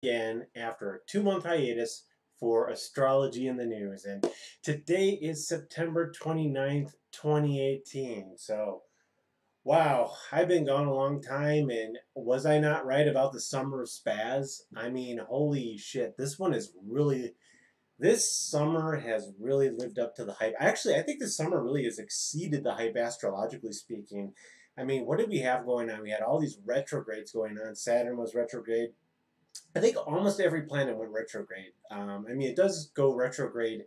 Again after a 2-month hiatus for Astrology in the News. And today is September 29th, 2018. So, wow, I've been gone a long time, and was I not right about the summer of spaz? I mean, holy shit, this summer has really lived up to the hype. Actually, I think this summer really has exceeded the hype astrologically speaking. I mean, what did we have going on? We had all these retrogrades going on. Saturn was retrograde. I think almost every planet went retrograde. I mean, it does go retrograde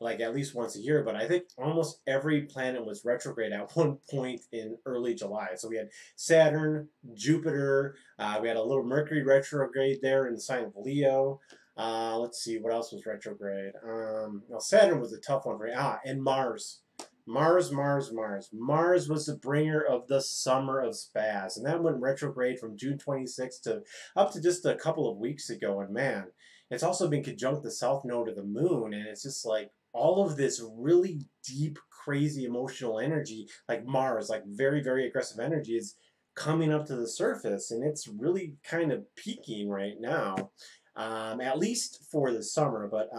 like at least once a year, but I think almost every planet was retrograde at one point in early July. So we had Saturn, Jupiter, we had a little Mercury retrograde there in the sign of Leo. Let's see, what else was retrograde? Well, Saturn was a tough one for me. And Mars. Mars was the bringer of the summer of spaz, and that went retrograde from June 26th to up to just a couple of weeks ago. And man, it's also been conjunct the south node of the moon, and it's just like all of this really deep, crazy emotional energy, like Mars, like very, very aggressive energy, is coming up to the surface, and it's really kind of peaking right now. At least for the summer, but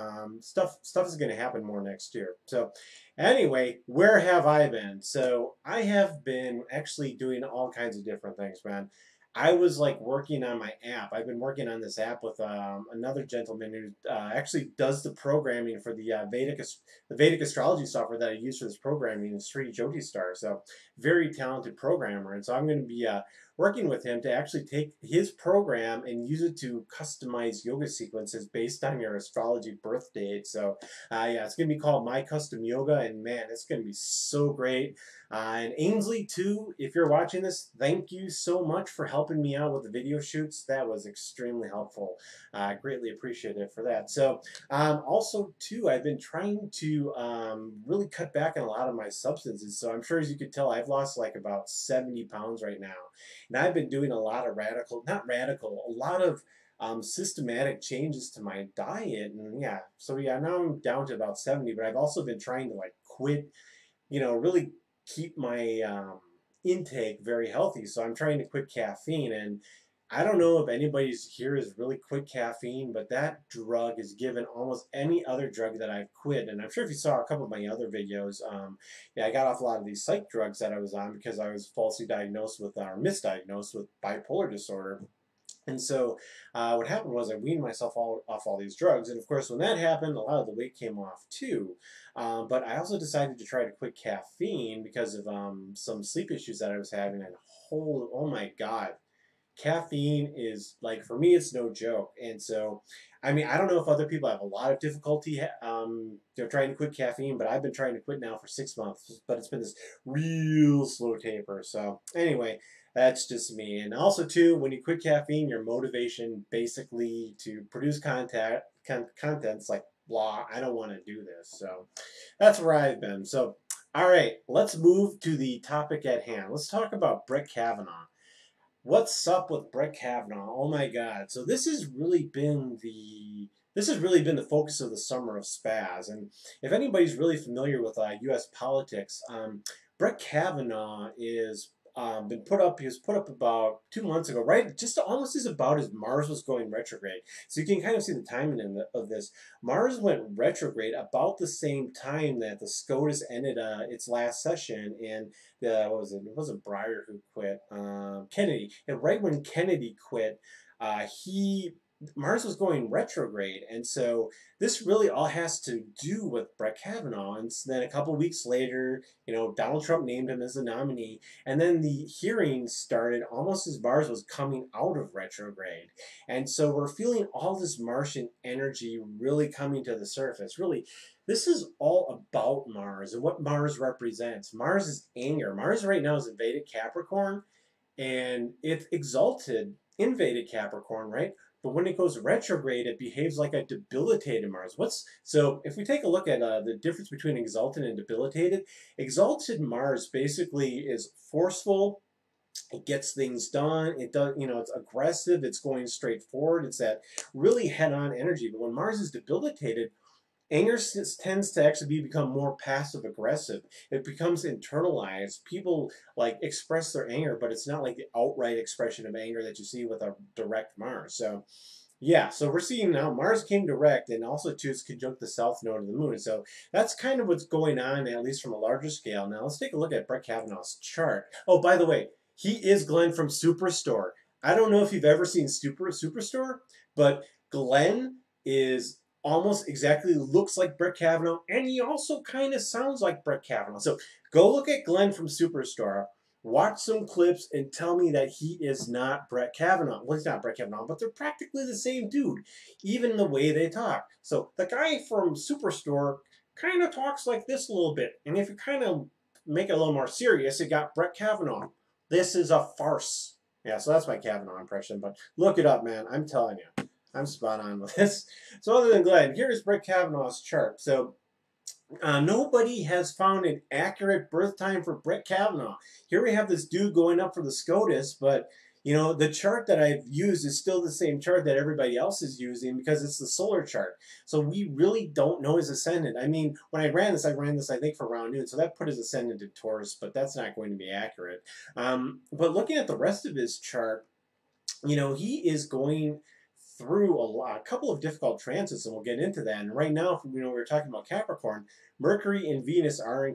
stuff is going to happen more next year. So anyway, where have I been? So I have been actually doing all kinds of different things, man. I was like working on my app. I've been working on this app with another gentleman who actually does the programming for the Vedic astrology software that I use for this programming, Sri Jyotistar. So very talented programmer, and so I'm going to be working with him to actually take his program and use it to customize yoga sequences based on your astrology birth date. So yeah, it's going to be called My Custom Yoga, and man, it's going to be so great. And Ainsley, too, if you're watching this, thank you so much for helping me out with the video shoots. That was extremely helpful. Greatly appreciative for that. So also, too, I've been trying to really cut back on a lot of my substances. So I'm sure, as you could tell, I've lost like about 70 pounds right now. And I've been doing a lot of a lot of systematic changes to my diet. And yeah, so yeah, now I'm down to about 70, but I've also been trying to like quit, really keep my intake very healthy. So I'm trying to quit caffeine, and I don't know if anybody's here has really quit caffeine, but that drug is given almost any other drug that I've quit. And I'm sure if you saw a couple of my other videos, yeah, I got off a lot of these psych drugs that I was on because I was falsely diagnosed with or misdiagnosed with bipolar disorder. And so what happened was I weaned myself off all these drugs. And of course, when that happened, a lot of the weight came off too. But I also decided to try to quit caffeine because of some sleep issues that I was having. And oh my God, caffeine is like, for me, it's no joke. And so, I mean, I don't know if other people have a lot of difficulty trying to quit caffeine, but I've been trying to quit now for 6 months, but it's been this real slow taper. So anyway, that's just me. And also too, when you quit caffeine, your motivation basically to produce content's like, blah, I don't want to do this. So that's where I've been. So all right, let's move to the topic at hand. Let's talk about Brett Kavanaugh. What's up with Brett Kavanaugh? Oh my God! So this has really been the focus of the summer of spaz. And if anybody's really familiar with U.S. politics, Brett Kavanaugh is been put up. He was put up about 2 months ago, right? Just almost as about as Mars was going retrograde. So you can kind of see the timing of this. Mars went retrograde about the same time that the SCOTUS ended its last session, and what was it? It wasn't Breyer who quit. Kennedy. And right when Kennedy quit, he Mars was going retrograde, and so this really all has to do with Brett Kavanaugh. And then a couple weeks later, Donald Trump named him as the nominee, and then the hearings started almost as Mars was coming out of retrograde. And so we're feeling all this Martian energy really coming to the surface. Really, this is all about Mars and what Mars represents. Mars is anger. Mars right now is in Vedic Capricorn, and it's exalted in Vedic Capricorn, right? But when it goes retrograde, it behaves like a debilitated Mars. So if we take a look at the difference between exalted and debilitated, exalted Mars basically is forceful. It gets things done. It does, it's aggressive. It's going straight forward. It's that really head-on energy. But when Mars is debilitated, anger tends to actually become more passive aggressive. It becomes internalized. People like express their anger, but it's not like the outright expression of anger that you see with a direct Mars. So Yeah, so we're seeing now Mars came direct and also too it's conjunct the south node of the moon. So that's kind of what's going on, at least from a larger scale. Now let's take a look at Brett Kavanaugh's chart. Oh, by the way, he is Glenn from Superstore. I don't know if you've ever seen Superstore, but Glenn is almost exactly looks like Brett Kavanaugh, and he also kind of sounds like Brett Kavanaugh. So go look at Glenn from Superstore. Watch some clips and tell me that he is not Brett Kavanaugh. Well, he's not Brett Kavanaugh, but they're practically the same dude, even the way they talk. So the guy from Superstore kind of talks like this a little bit. And if you kind of make it a little more serious, you got Brett Kavanaugh. This is a farce. Yeah, so that's my Kavanaugh impression, but look it up, man. I'm telling you. I'm spot on with this. So other than Glenn, here's Brett Kavanaugh's chart. So nobody has found an accurate birth time for Brett Kavanaugh. Here we have this dude going up for the SCOTUS, but you know the chart that I've used is still the same chart that everybody else is using because it's the solar chart. So we really don't know his ascendant. I mean, when I ran this I think for around noon, so that put his ascendant in Taurus, but that's not going to be accurate. But looking at the rest of his chart, you know, he is going through a couple of difficult transits, and we'll get into that. And right now, you know, we were talking about Capricorn. Mercury and Venus are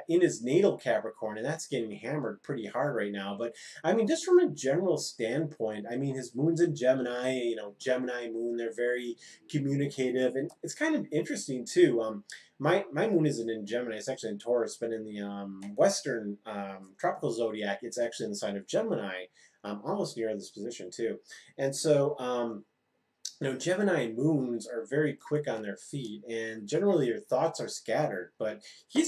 in his natal Capricorn, and that's getting hammered pretty hard right now. But I mean, just from a general standpoint, I mean, his moon's in Gemini. You know, Gemini moon, they're very communicative, and it's kind of interesting too. My moon isn't in Gemini; it's actually in Taurus, but in the Western tropical zodiac, it's actually in the sign of Gemini. Almost near this position too. And so, you know, Gemini moons are very quick on their feet, and generally your thoughts are scattered. But he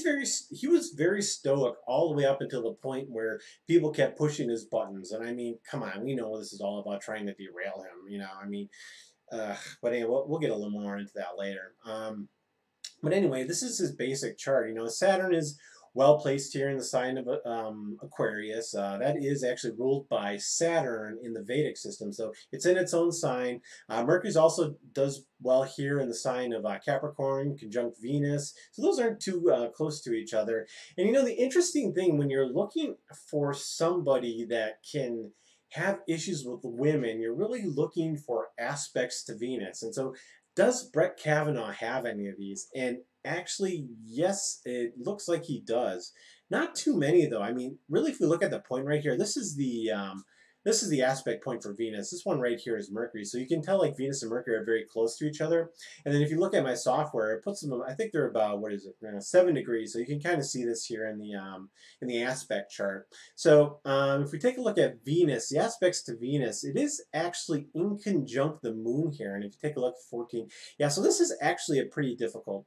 was very stoic all the way up until the point where people kept pushing his buttons. And I mean, come on, we know what this is all about, trying to derail him. You know, I mean, but anyway, we'll get a little more into that later. But anyway, this is his basic chart. You know, Saturn is well placed here in the sign of Aquarius. That is actually ruled by Saturn in the Vedic system, so it's in its own sign. Mercury's also does well here in the sign of Capricorn, conjunct Venus. So those aren't too close to each other. And you know, the interesting thing when you're looking for somebody that can have issues with women, you're really looking for aspects to Venus. And so does Brett Kavanaugh have any of these? And actually, yes, it looks like he does. Not too many though. I mean, really, if we look at the point right here, this is the aspect point for Venus. This one right here is Mercury. So you can tell like Venus and Mercury are very close to each other. And then if you look at my software, it puts them, I think they're about, what is it, 7 degrees. So you can kind of see this here in the aspect chart. So if we take a look at Venus, the aspects to Venus, it is actually in conjunct the moon here. And if you take a look at 14, yeah, so this is actually a pretty difficult,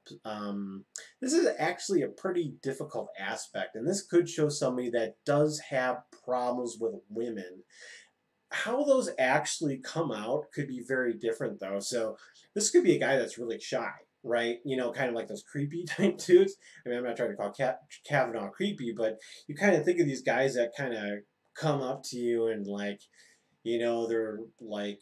aspect. And this could show somebody that does have problems with women. How those actually come out could be very different though. So this could be a guy that's really shy, right? You know, kind of like those creepy type dudes. I mean, I'm not trying to call Kavanaugh creepy, but you kind of think of these guys that kind of come up to you and like, you know, they're like,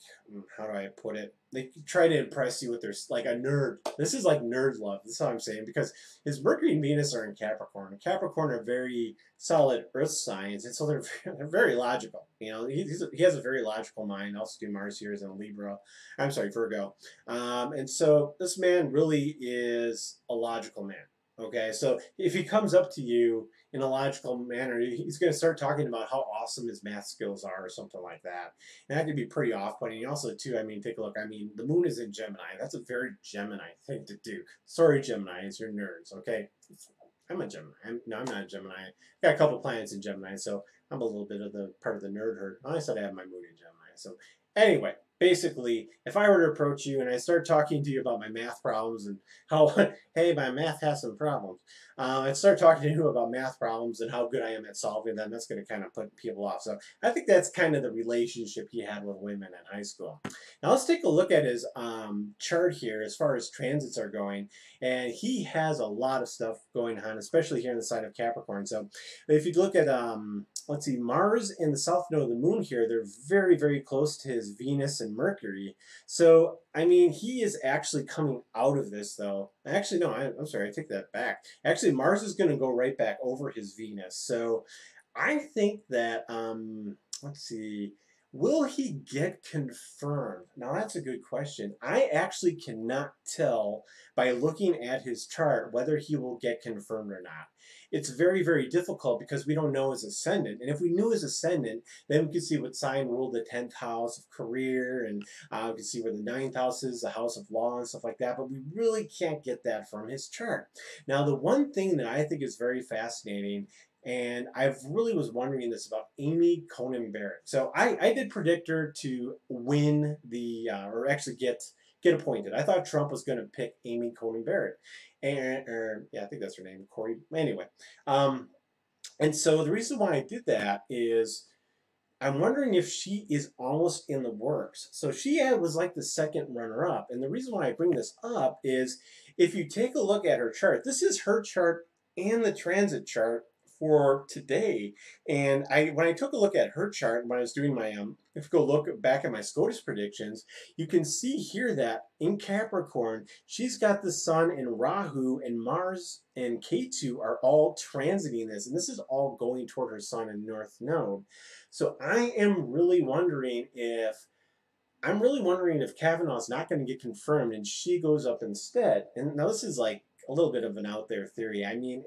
how do I put it? They try to impress you with their, like a nerd. This is like nerd love. That's how I'm saying, because his Mercury and Venus are in Capricorn. Capricorn are very solid earth signs, and so they're very logical. You know, he has a very logical mind. Also, do Mars here is in Libra. I'm sorry, Virgo. And so this man really is a logical man. Okay, so if he comes up to you in a logical manner, he's going to start talking about how awesome his math skills are or something like that. And that could be pretty off-putting. Also, too, I mean, take a look. I mean, the moon is in Gemini. That's a very Gemini thing to do. Sorry, Gemini, it's your nerds, okay? I'm a Gemini. No, I'm not a Gemini. I got a couple planets in Gemini, so I'm a little bit of the part of the nerd herd. I said I have my moon in Gemini. So anyway, basically, if I were to approach you and I start talking to you about my math problems and how, hey, my math has some problems, and start talking to you about math problems and how good I am at solving them, that's going to kind of put people off. So I think that's kind of the relationship he had with women in high school. Now let's take a look at his chart here as far as transits are going. And he has a lot of stuff going on, especially here in the sign of Capricorn. So if you look at, let's see, Mars and the south node of the moon here, they're very, very close to his Venus and Mercury. So, I mean, he is actually coming out of this, though. Actually, no, I'm sorry, I take that back. Actually, Mars is going to go right back over his Venus. So I think that, let's see, Will he get confirmed? Now that's a good question. I actually cannot tell by looking at his chart whether he will get confirmed or not. It's very, very difficult because we don't know his ascendant. And if we knew his ascendant, then we could see what sign ruled the 10th house of career, and we could see where the 9th house is, the house of law and stuff like that. But we really can't get that from his chart. Now, the one thing that I think is very fascinating, and I really was wondering this about Amy Coney Barrett. So I did predict her to win the, or actually get appointed. I thought Trump was going to pick Amy Coney Barrett. And yeah, I think that's her name, Corey. Anyway, um, and so the reason why I did that is I'm wondering if she is almost in the works. So she was like the second runner-up. And the reason why I bring this up is if you take a look at her chart, this is her chart and the transit chart for today. And when I took a look at her chart, when I was doing my, if you go look back at my SCOTUS predictions, you can see here that in Capricorn, she's got the Sun and Rahu, and Mars and Ketu are all transiting this. And this is all going toward her Sun and North Node. So I am really wondering if Kavanaugh's not going to get confirmed and she goes up instead. And now this is like a little bit of an out there theory. I mean,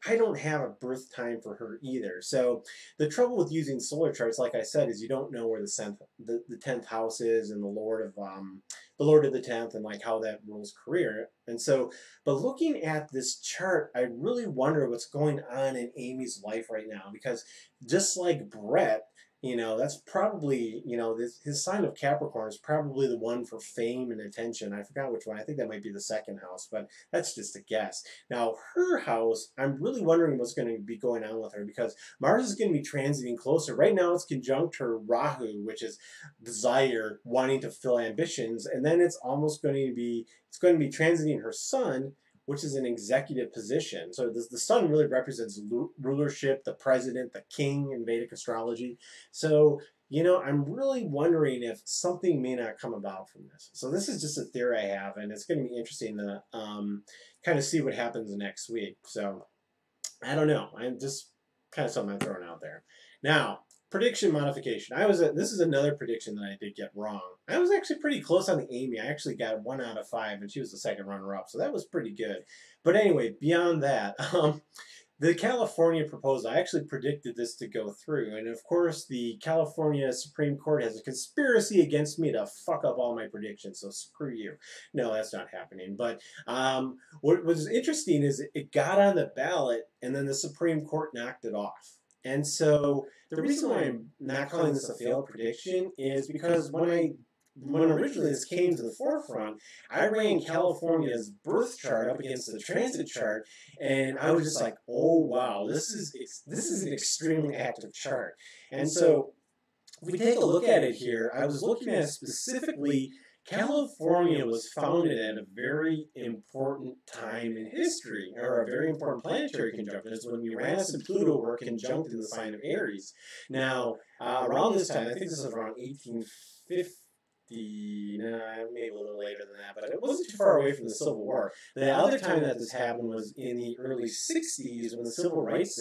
I don't have a birth time for her either. So the trouble with using solar charts, like I said, is you don't know where the 10th house is and the Lord of the 10th and like how that rules career. And so, but looking at this chart, I really wonder what's going on in Amy's life right now, because just like Brett, that's probably, his sign of Capricorn is probably the one for fame and attention. I forgot which one. I think that might be the second house, but that's just a guess. Now, her house, I'm really wondering what's going to be going on with her, because Mars is going to be transiting closer. Right now, it's conjunct her Rahu, which is desire, wanting to fill ambitions, and then it's going to be transiting her Sun, which is an executive position. So the sun really represents rulership, the president, the king in Vedic astrology. So, I'm really wondering if something may not come about from this. So this is just a theory I have, and it's going to be interesting to kind of see what happens next week. So I don't know. I'm just kind of something I'm throwing out there. Now, prediction modification. This is another prediction that I did get wrong. I was actually pretty close on the Amy. I actually got 1 out of 5, and she was the second runner-up, so that was pretty good. But anyway, beyond that, the California proposal, I actually predicted this to go through, and of course the California Supreme Court has a conspiracy against me to fuck up all my predictions, so screw you. No, that's not happening. But what was interesting is it got on the ballot, and then the Supreme Court knocked it off. And so the reason why I'm not calling this a failed prediction is because when originally this came to the forefront, I ran California's birth chart up against the transit chart, and I was just like, oh wow, this is an extremely active chart. And so if we take a look at it here, I was looking at specifically California was founded at a very important time in history, or a very important planetary conjunction. It's when Uranus and Pluto were conjunct in the sign of Aries. Now, around this time, I think this was around 1850. Maybe a little later than that, but it wasn't too far away from the Civil War. The other time that this happened was in the early 60s when the civil rights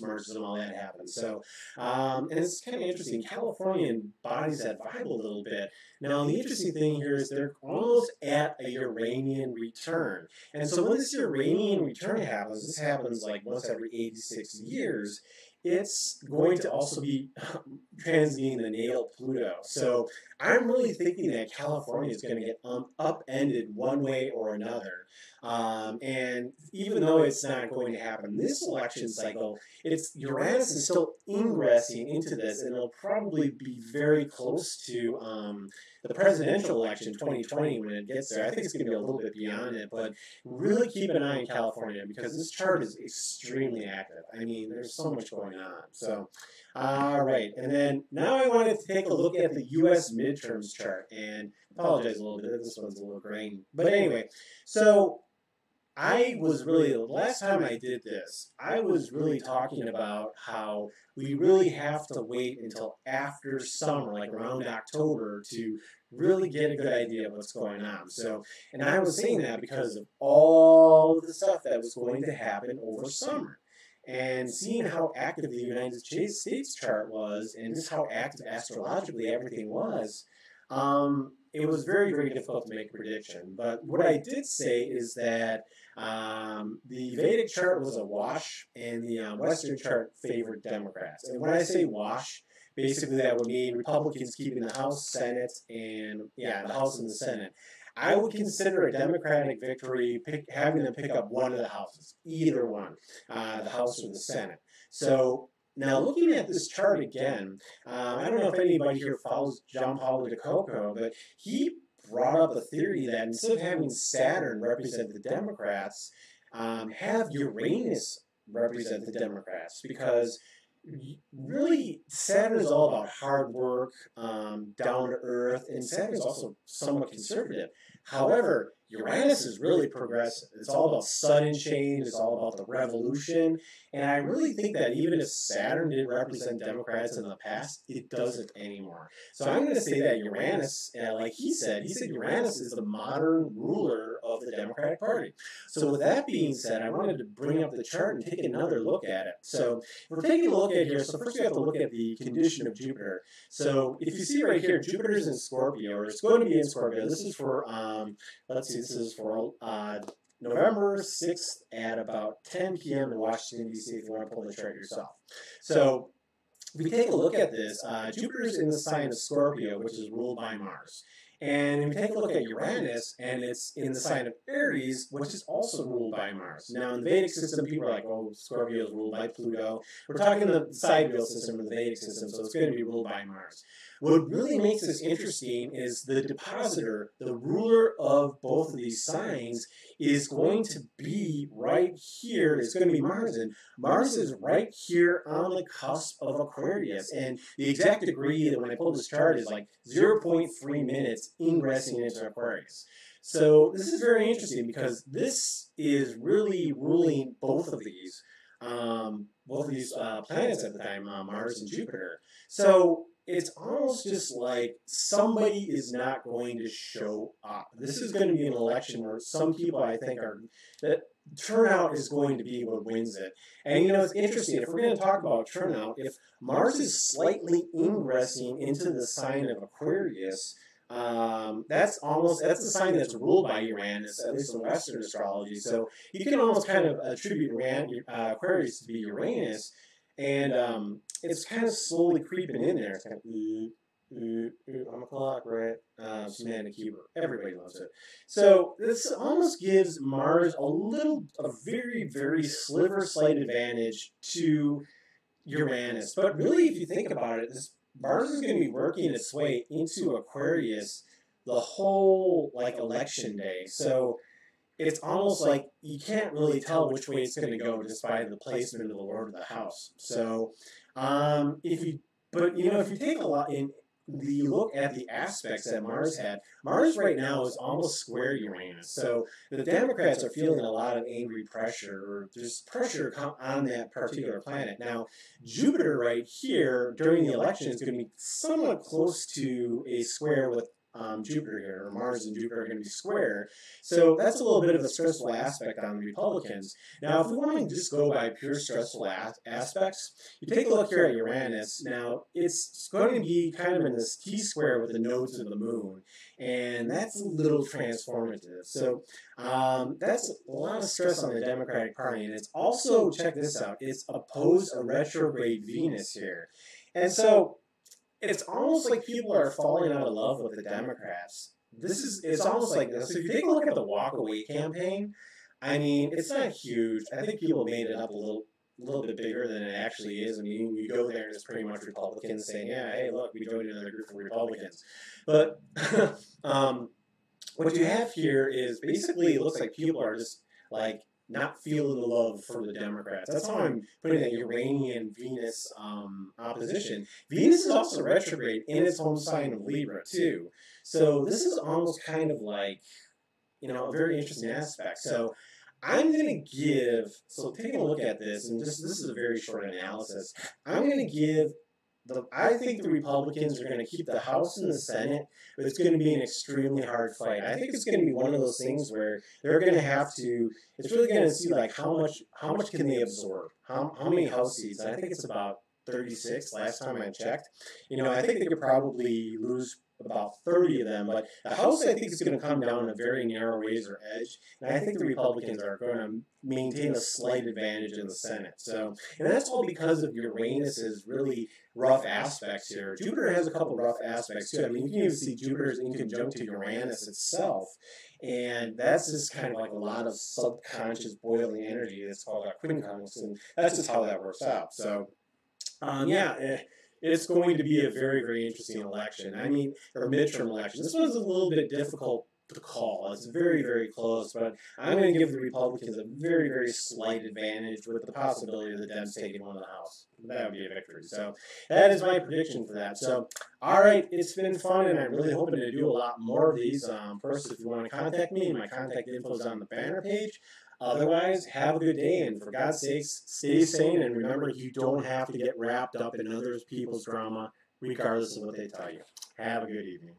marches and all that happened. So, and it's kind of interesting. California embodies that vibe a little bit. Now, the interesting thing here is they're almost at a Uranian return. And so when this Uranian return happens, this happens like once every 86 years, it's going to also be transiting the natal Pluto. So I'm really thinking that California is going to get upended one way or another. And even though it's not going to happen this election cycle, Uranus is still ingressing into this, and it'll probably be very close to the presidential election 2020 when it gets there. I think it's going to be a little bit beyond it, but really keep an eye on California because this chart is extremely active. I mean, there's so much going on. So, all right. And then now I wanted to take a look at the U.S. midterms chart, and I apologize a little bit. This one's a little grainy. But anyway, so the last time I did this, I was really talking about how we really have to wait until after summer, like around October, to really get a good idea of what's going on. So, and I was saying that because of all the stuff that was going to happen over summer. and seeing how active the United States chart was and just how active astrologically everything was, it was very, very difficult to make a prediction. But what I did say is that the Vedic chart was a wash, and the Western chart favored Democrats. And when I say wash, basically that would mean Republicans keeping the House, Senate, and the House and the Senate. I would consider a Democratic victory having them pick up one of the houses, either one, the House or the Senate. So now looking at this chart again, I don't know if anybody here follows John Paulo de Coco, but he brought up a theory that instead of having Saturn represent the Democrats, have Uranus represent the Democrats, because really Saturn is all about hard work, down to earth, and Saturn is also somewhat conservative. However, Uranus is really progressive. It's all about sudden change. It's all about the revolution. And I really think that even if Saturn didn't represent Democrats in the past, it doesn't anymore. So I'm going to say that Uranus, like he said Uranus is the modern ruler of the Democratic Party. So with that being said, I wanted to bring up the chart and take another look at it. So we're taking a look at here. So first we have to look at the condition of Jupiter. So if you see right here, Jupiter is in Scorpio, or it's going to be in Scorpio. This is for, let's see, this is for November 6th at about 10 p.m. in Washington, D.C., if you want to pull the chart yourself. So if we take a look at this, Jupiter's in the sign of Scorpio, which is ruled by Mars. And if we take a look at Uranus, and it's in the sign of Aries, which is also ruled by Mars. Now, in the Vedic system, people are like, oh, Scorpio is ruled by Pluto. We're talking the sidereal system of the Vedic system, so it's going to be ruled by Mars. What really makes this interesting is the depositor, the ruler of both of these signs, is going to be right here. It's going to be Mars, and Mars is right here on the cusp of Aquarius. And the exact degree that when I pulled this chart is like 0.3 minutes ingressing into Aquarius. So this is very interesting because this is really ruling both of these planets at the time, Mars and Jupiter. So it's almost just like somebody is not going to show up. This is going to be an election where some people, I think, that turnout is going to be what wins it. And you know, it's interesting, if we're going to talk about turnout, if Mars is slightly ingressing into the sign of Aquarius, that's the sign that's ruled by Uranus, at least in Western astrology. So you can almost kind of attribute Aquarius to be Uranus, and it's kind of slowly creeping in there. It's kind of on the clock, right? Semantic Hebrew. Everybody loves it. So this almost gives Mars a very, very slight advantage to Uranus. But really, if you think about it, Mars is going to be working its way into Aquarius the whole election day. So it's almost like you can't really tell which way it's going to go just by the placement of the Lord of the House. So if you take a lot in the look at the aspects that Mars had, Mars right now is almost square Uranus. So the Democrats are feeling a lot of angry pressure, or there's pressure on that particular planet. Now, Jupiter right here during the election is going to be somewhat close to a square with Jupiter here, or Mars and Jupiter are going to be square. So that's a little bit of a stressful aspect on the Republicans. Now, if we want to just go by pure stressful aspects, you take a look here at Uranus. Now, it's going to be kind of in this T-square with the nodes of the moon, and that's a little transformative. So that's a lot of stress on the Democratic Party, and it's also, check this out, it's opposed a retrograde Venus here. And so it's almost like people are falling out of love with the Democrats. It's almost like this. So if you take a look at the Walk Away campaign, I mean, it's not huge. I think people made it up a little bit bigger than it actually is. I mean, you go there and it's pretty much Republicans saying, yeah, hey, look, we joined another group of Republicans. But what you have here is basically it looks like people are just like not feeling the love for the Democrats. That's how I'm putting that Uranian-Venus opposition. Venus is also retrograde in its home sign of Libra, too. So this is almost kind of like, a very interesting aspect. So I'm going to give, so taking a look at this, and this is a very short analysis, I'm going to give I think the Republicans are going to keep the House and the Senate, but it's going to be an extremely hard fight. I think it's going to be one of those things where they're going to have to. It's really going to see like how much can they absorb, how many House seats. And I think it's about 36 last time I checked. I think they could probably lose about 30 of them, but the House I think is going to come down a very narrow razor edge, and I think the Republicans are going to maintain a slight advantage in the Senate. So, and that's all because of Uranus's really rough aspects here. Jupiter has a couple rough aspects too. I mean, you can even see Jupiter's in conjunct to Uranus itself, and that's just kind of like a lot of subconscious boiling energy. That's called a quincunx, and that's just how that works out. So, it's going to be a very, very interesting election. I mean, or midterm election. This one's a little bit difficult to call. It's very, very close, but I'm going to give the Republicans a very, very slight advantage with the possibility of the Dems taking one of the House. That would be a victory. So that is my prediction for that. So, all right, it's been fun, and I'm really hoping to do a lot more of these. First, if you want to contact me, my contact info is on the banner page. Otherwise, have a good day, and for God's sakes, stay sane, and remember, you don't have to get wrapped up in other people's drama, regardless of what they tell you. Have a good evening.